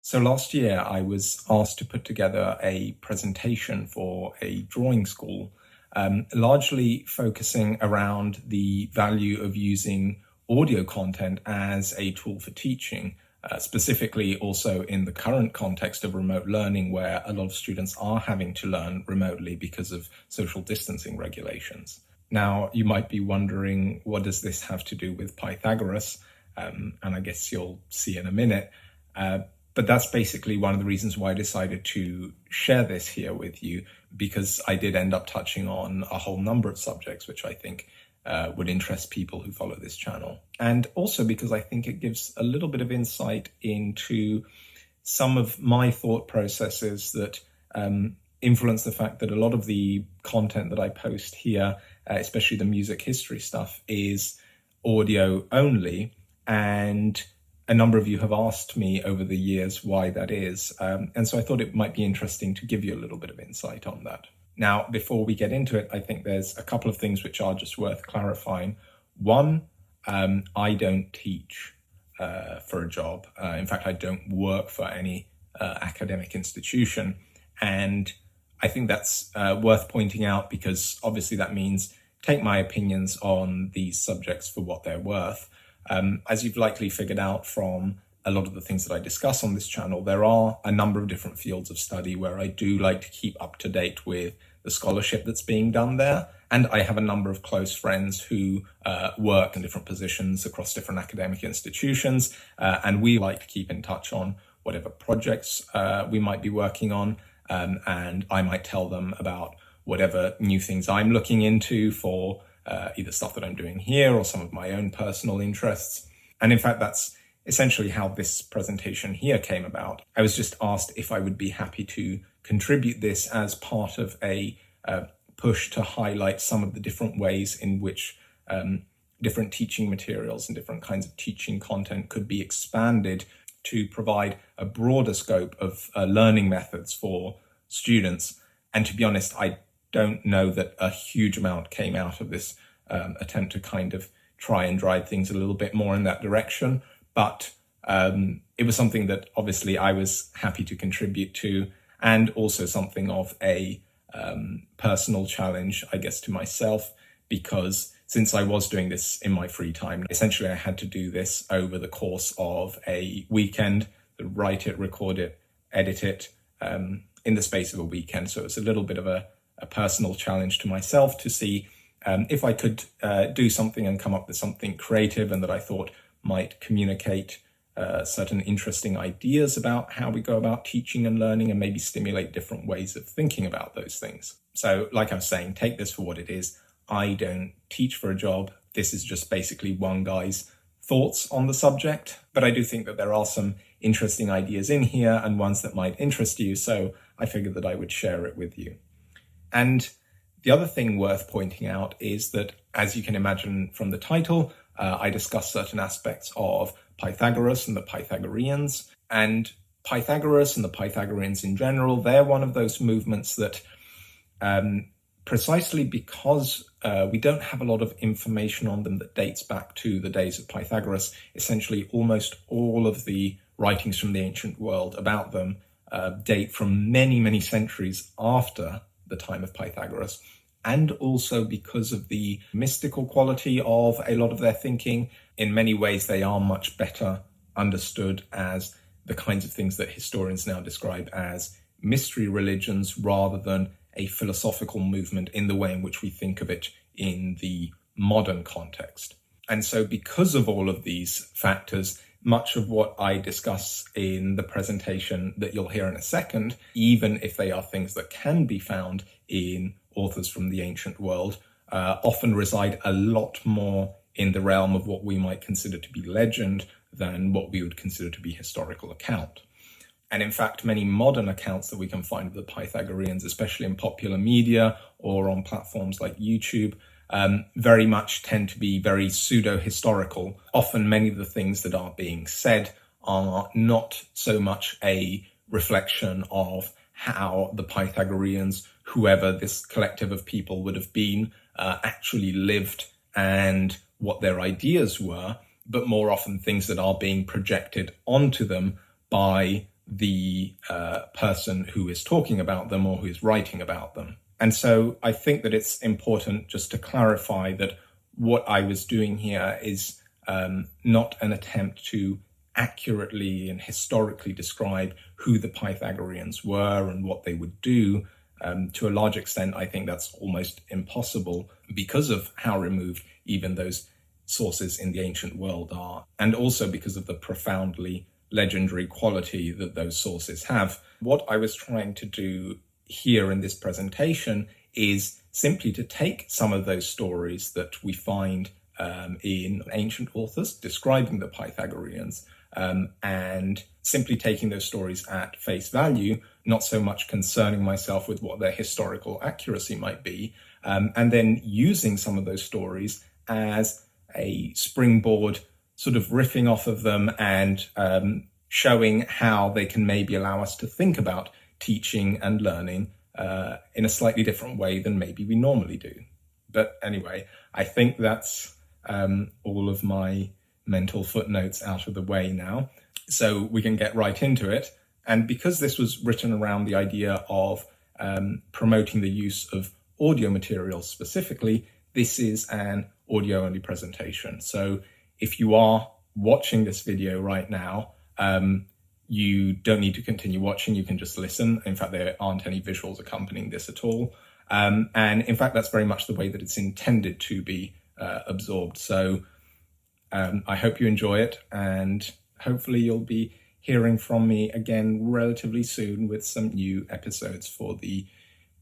So last year I was asked to put together a presentation for a drawing school, largely focusing around the value of using audio content as a tool for teaching, specifically also in the current context of remote learning, where a lot of students are having to learn remotely because of social distancing regulations. Now, you might be wondering, what does this have to do with Pythagoras? And I guess you'll see in a minute. But that's basically one of the reasons why I decided to share this here with you, because I did end up touching on a whole number of subjects which I think would interest people who follow this channel. And also because I think it gives a little bit of insight into some of my thought processes that influence the fact that a lot of the content that I post here, especially the music history stuff, is audio only. And a number of you have asked me over the years why that is. And so I thought it might be interesting to give you a little bit of insight on that. Now, before we get into it, I think there's a couple of things which are just worth clarifying. One, I don't teach for a job. In fact, I don't work for any academic institution. And I think that's worth pointing out, because obviously that means take my opinions on these subjects for what they're worth. As you've likely figured out from a lot of the things that I discuss on this channel, there are a number of different fields of study where I do like to keep up to date with the scholarship that's being done there. And I have a number of close friends who work in different positions across different academic institutions. And we like to keep in touch on whatever projects we might be working on. And I might tell them about whatever new things I'm looking into for either stuff that I'm doing here or some of my own personal interests. And in fact, that's essentially how this presentation here came about. I was just asked if I would be happy to contribute this as part of a push to highlight some of the different ways in which different teaching materials and different kinds of teaching content could be expanded to provide a broader scope of learning methods for students. And to be honest, I don't know that a huge amount came out of this attempt to kind of try and drive things a little bit more in that direction. But it was something that obviously I was happy to contribute to, and also something of a personal challenge, I guess, to myself, because since I was doing this in my free time, essentially I had to do this over the course of a weekend, write it, record it, edit it in the space of a weekend. So it's a little bit of a personal challenge to myself to see if I could do something and come up with something creative and that I thought might communicate certain interesting ideas about how we go about teaching and learning, and maybe stimulate different ways of thinking about those things. So like I was saying, take this for what it is. I don't teach for a job. This is just basically one guy's thoughts on the subject. But I do think that there are some interesting ideas in here and ones that might interest you. So I figured that I would share it with you. And the other thing worth pointing out is that, as you can imagine from the title, I discuss certain aspects of Pythagoras and the Pythagoreans. And Pythagoras and the Pythagoreans in general, they're one of those movements that precisely because we don't have a lot of information on them that dates back to the days of Pythagoras, essentially almost all of the writings from the ancient world about them date from many, many centuries after the time of Pythagoras. And also because of the mystical quality of a lot of their thinking, in many ways they are much better understood as the kinds of things that historians now describe as mystery religions, rather than a philosophical movement in the way in which we think of it in the modern context. And so because of all of these factors, much of what I discuss in the presentation that you'll hear in a second, even if they are things that can be found in authors from the ancient world, often reside a lot more in the realm of what we might consider to be legend than what we would consider to be historical account. And in fact, many modern accounts that we can find of the Pythagoreans, especially in popular media or on platforms like YouTube, very much tend to be very pseudo-historical. Often many of the things that are being said are not so much a reflection of how the Pythagoreans, whoever this collective of people would have been, actually lived and what their ideas were, but more often things that are being projected onto them by the person who is talking about them or who is writing about them. And so I think that it's important just to clarify that what I was doing here is not an attempt to accurately and historically describe who the Pythagoreans were and what they would do. To a large extent, I think that's almost impossible because of how removed even those sources in the ancient world are, and also because of the profoundly legendary quality that those sources have. What I was trying to do here in this presentation is simply to take some of those stories that we find in ancient authors describing the Pythagoreans and simply taking those stories at face value, not so much concerning myself with what their historical accuracy might be, and then using some of those stories as a springboard, sort of riffing off of them and showing how they can maybe allow us to think about teaching and learning in a slightly different way than maybe we normally do. But anyway, I think that's all of my mental footnotes out of the way now. So we can get right into it. And because this was written around the idea of promoting the use of audio materials specifically, this is an audio-only presentation. So if you are watching this video right now, you don't need to continue watching, you can just listen. In fact, there aren't any visuals accompanying this at all. And in fact, that's very much the way that it's intended to be absorbed. So I hope you enjoy it, and hopefully you'll be hearing from me again relatively soon with some new episodes for the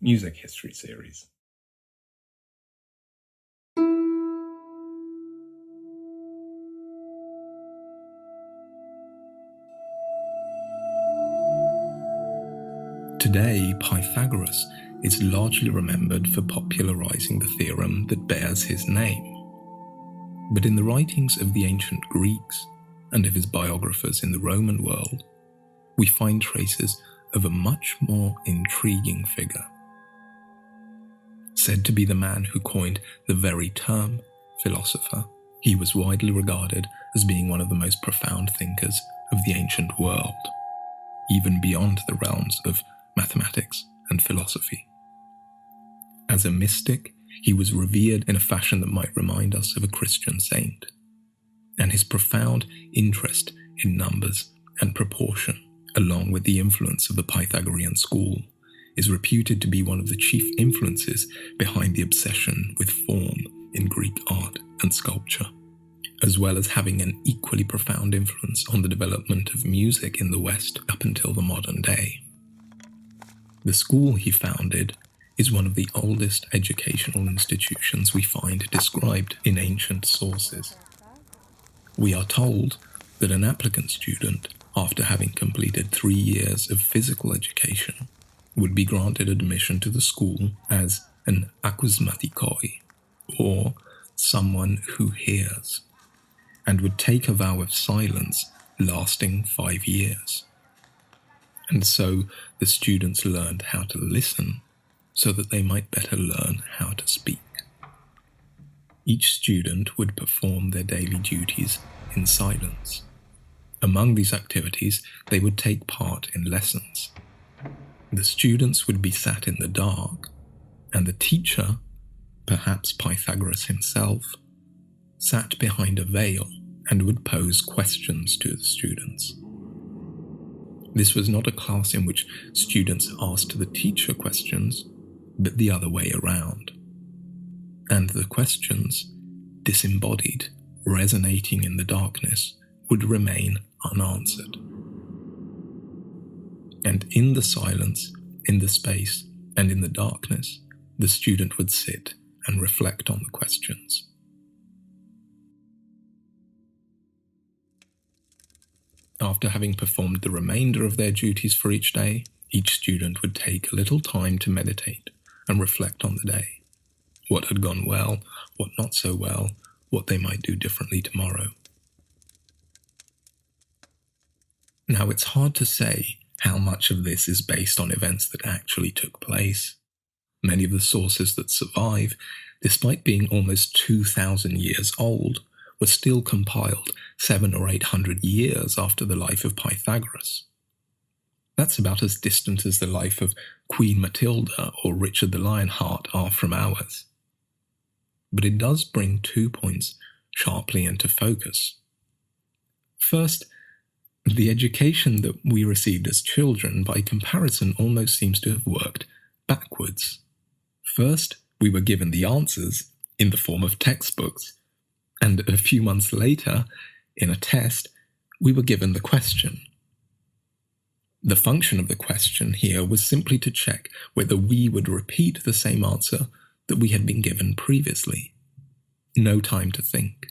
music history series. Today, Pythagoras is largely remembered for popularizing the theorem that bears his name. But in the writings of the ancient Greeks and of his biographers in the Roman world, we find traces of a much more intriguing figure. Said to be the man who coined the very term philosopher, he was widely regarded as being one of the most profound thinkers of the ancient world, even beyond the realms of mathematics and philosophy. As a mystic, he was revered in a fashion that might remind us of a Christian saint, and his profound interest in numbers and proportion, along with the influence of the Pythagorean school, is reputed to be one of the chief influences behind the obsession with form in Greek art and sculpture, as well as having an equally profound influence on the development of music in the West up until the modern day. The school he founded is one of the oldest educational institutions we find described in ancient sources. We are told that an applicant student, after having completed 3 years of physical education, would be granted admission to the school as an acousmatikoi, or someone who hears, and would take a vow of silence lasting 5 years. And so the students learned how to listen so that they might better learn how to speak. Each student would perform their daily duties in silence. Among these activities, they would take part in lessons. The students would be sat in the dark, and the teacher, perhaps Pythagoras himself, sat behind a veil and would pose questions to the students. This was not a class in which students asked the teacher questions, but the other way around. And the questions, disembodied, resonating in the darkness, would remain unanswered. And in the silence, in the space, and in the darkness, the student would sit and reflect on the questions. After having performed the remainder of their duties for each day, each student would take a little time to meditate and reflect on the day. What had gone well, what not so well, what they might do differently tomorrow. Now, it's hard to say how much of this is based on events that actually took place. Many of the sources that survive, despite being almost 2,000 years old, were still compiled 700 or 800 years after the life of Pythagoras. That's about as distant as the life of Queen Matilda or Richard the Lionheart are from ours. But it does bring 2 points sharply into focus. First, the education that we received as children, by comparison, almost seems to have worked backwards. First, we were given the answers in the form of textbooks, and a few months later, in a test, we were given the question. The function of the question here was simply to check whether we would repeat the same answer that we had been given previously. No time to think.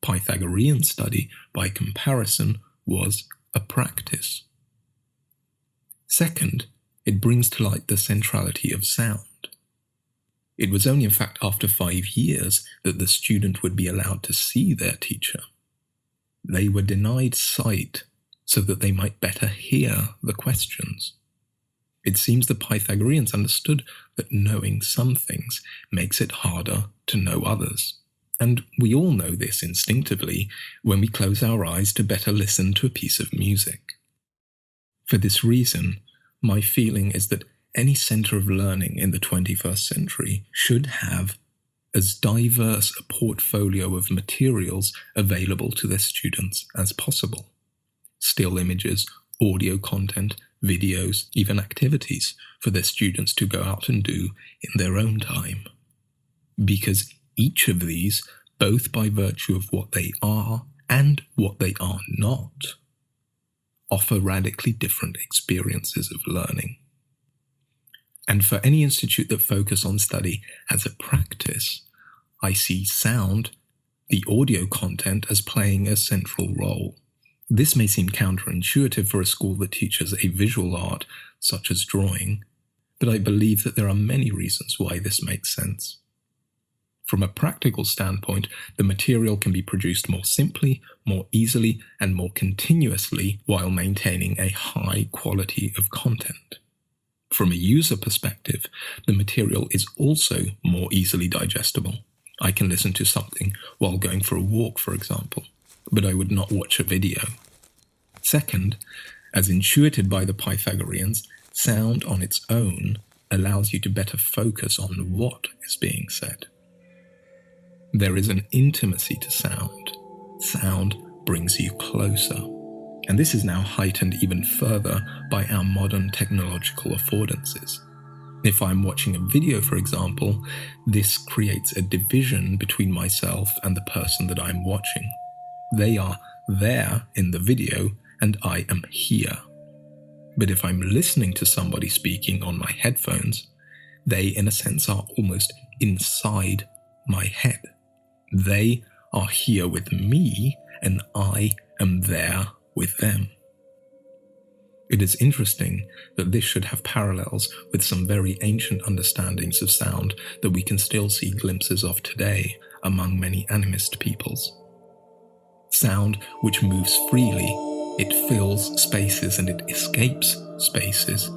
Pythagorean study, by comparison, was a practice. Second, it brings to light the centrality of sound. It was only in fact after 5 years that the student would be allowed to see their teacher. They were denied sight so that they might better hear the questions. It seems the Pythagoreans understood that knowing some things makes it harder to know others. And we all know this instinctively when we close our eyes to better listen to a piece of music. For this reason, my feeling is that any centre of learning in the 21st century should have as diverse a portfolio of materials available to their students as possible. Still images, audio content, videos, even activities for their students to go out and do in their own time. Because each of these, both by virtue of what they are and what they are not, offer radically different experiences of learning. And for any institute that focuses on study as a practice, I see sound, the audio content, as playing a central role. This may seem counterintuitive for a school that teaches a visual art, such as drawing, but I believe that there are many reasons why this makes sense. From a practical standpoint, the material can be produced more simply, more easily, and more continuously while maintaining a high quality of content. From a user perspective, the material is also more easily digestible. I can listen to something while going for a walk, for example, but I would not watch a video. Second, as intuited by the Pythagoreans, sound on its own allows you to better focus on what is being said. There is an intimacy to sound. Sound brings you closer. And this is now heightened even further by our modern technological affordances. If I'm watching a video, for example, this creates a division between myself and the person that I'm watching. They are there in the video, and I am here. But if I'm listening to somebody speaking on my headphones, they, in a sense, are almost inside my head. They are here with me, and I am there with them. It is interesting that this should have parallels with some very ancient understandings of sound that we can still see glimpses of today among many animist peoples. Sound which moves freely, it fills spaces and it escapes spaces,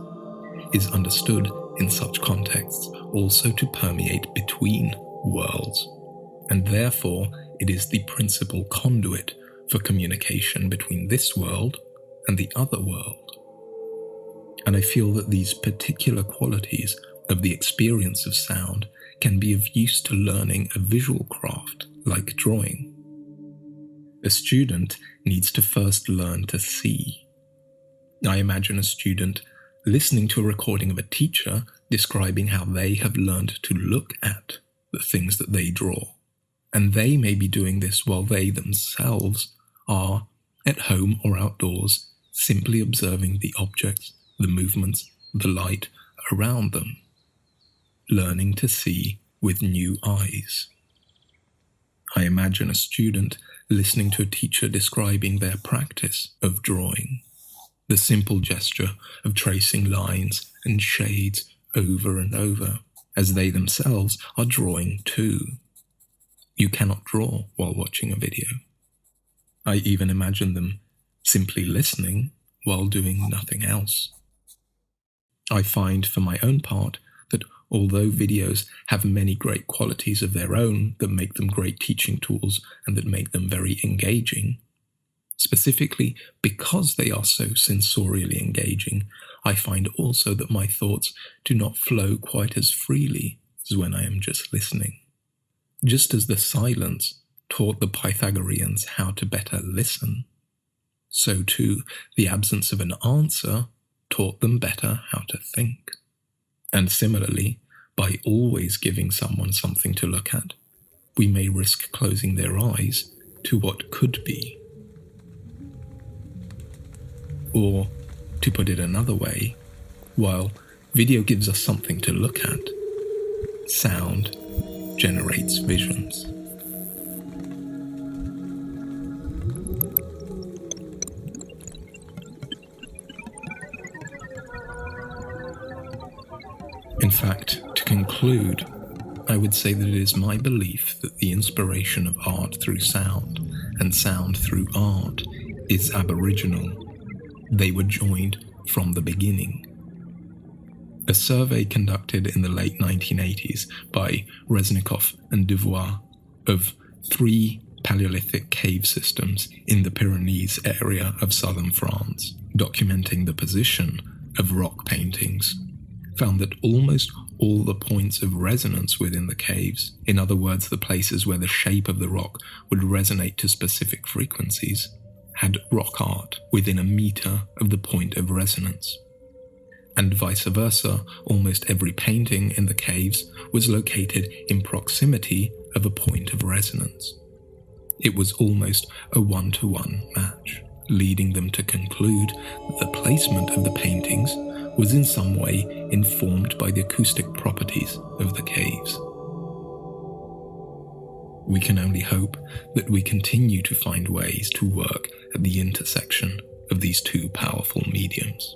is understood in such contexts also to permeate between worlds, and therefore it is the principal conduit for communication between this world and the other world. And I feel that these particular qualities of the experience of sound can be of use to learning a visual craft like drawing. A student needs to first learn to see. I imagine a student listening to a recording of a teacher describing how they have learned to look at the things that they draw. And they may be doing this while they themselves are, at home or outdoors, simply observing the objects, the movements, the light around them, learning to see with new eyes. I imagine a student listening to a teacher describing their practice of drawing, the simple gesture of tracing lines and shades over and over, as they themselves are drawing too. You cannot draw while watching a video. I even imagine them simply listening while doing nothing else. I find, for my own part, that although videos have many great qualities of their own that make them great teaching tools and that make them very engaging, Specifically, because they are so sensorially engaging, I find also that my thoughts do not flow quite as freely as when I am just listening. Just as the silence taught the Pythagoreans how to better listen, so too the absence of an answer taught them better how to think. And similarly, by always giving someone something to look at, we may risk closing their eyes to what could be. Or, to put it another way, while video gives us something to look at, sound generates visions. In fact, to conclude, I would say that it is my belief that the inspiration of art through sound and sound through art is aboriginal. They were joined from the beginning. A survey conducted in the late 1980s by Resnikoff and Duvois of 3 Paleolithic cave systems in the Pyrenees area of southern France, documenting the position of rock paintings, found that almost all the points of resonance within the caves, in other words the places where the shape of the rock would resonate to specific frequencies, had rock art within a meter of the point of resonance. And vice versa, almost every painting in the caves was located in proximity of a point of resonance. It was almost a 1-to-1 match, leading them to conclude that the placement of the paintings was in some way informed by the acoustic properties of the caves. We can only hope that we continue to find ways to work at the intersection of these 2 powerful mediums.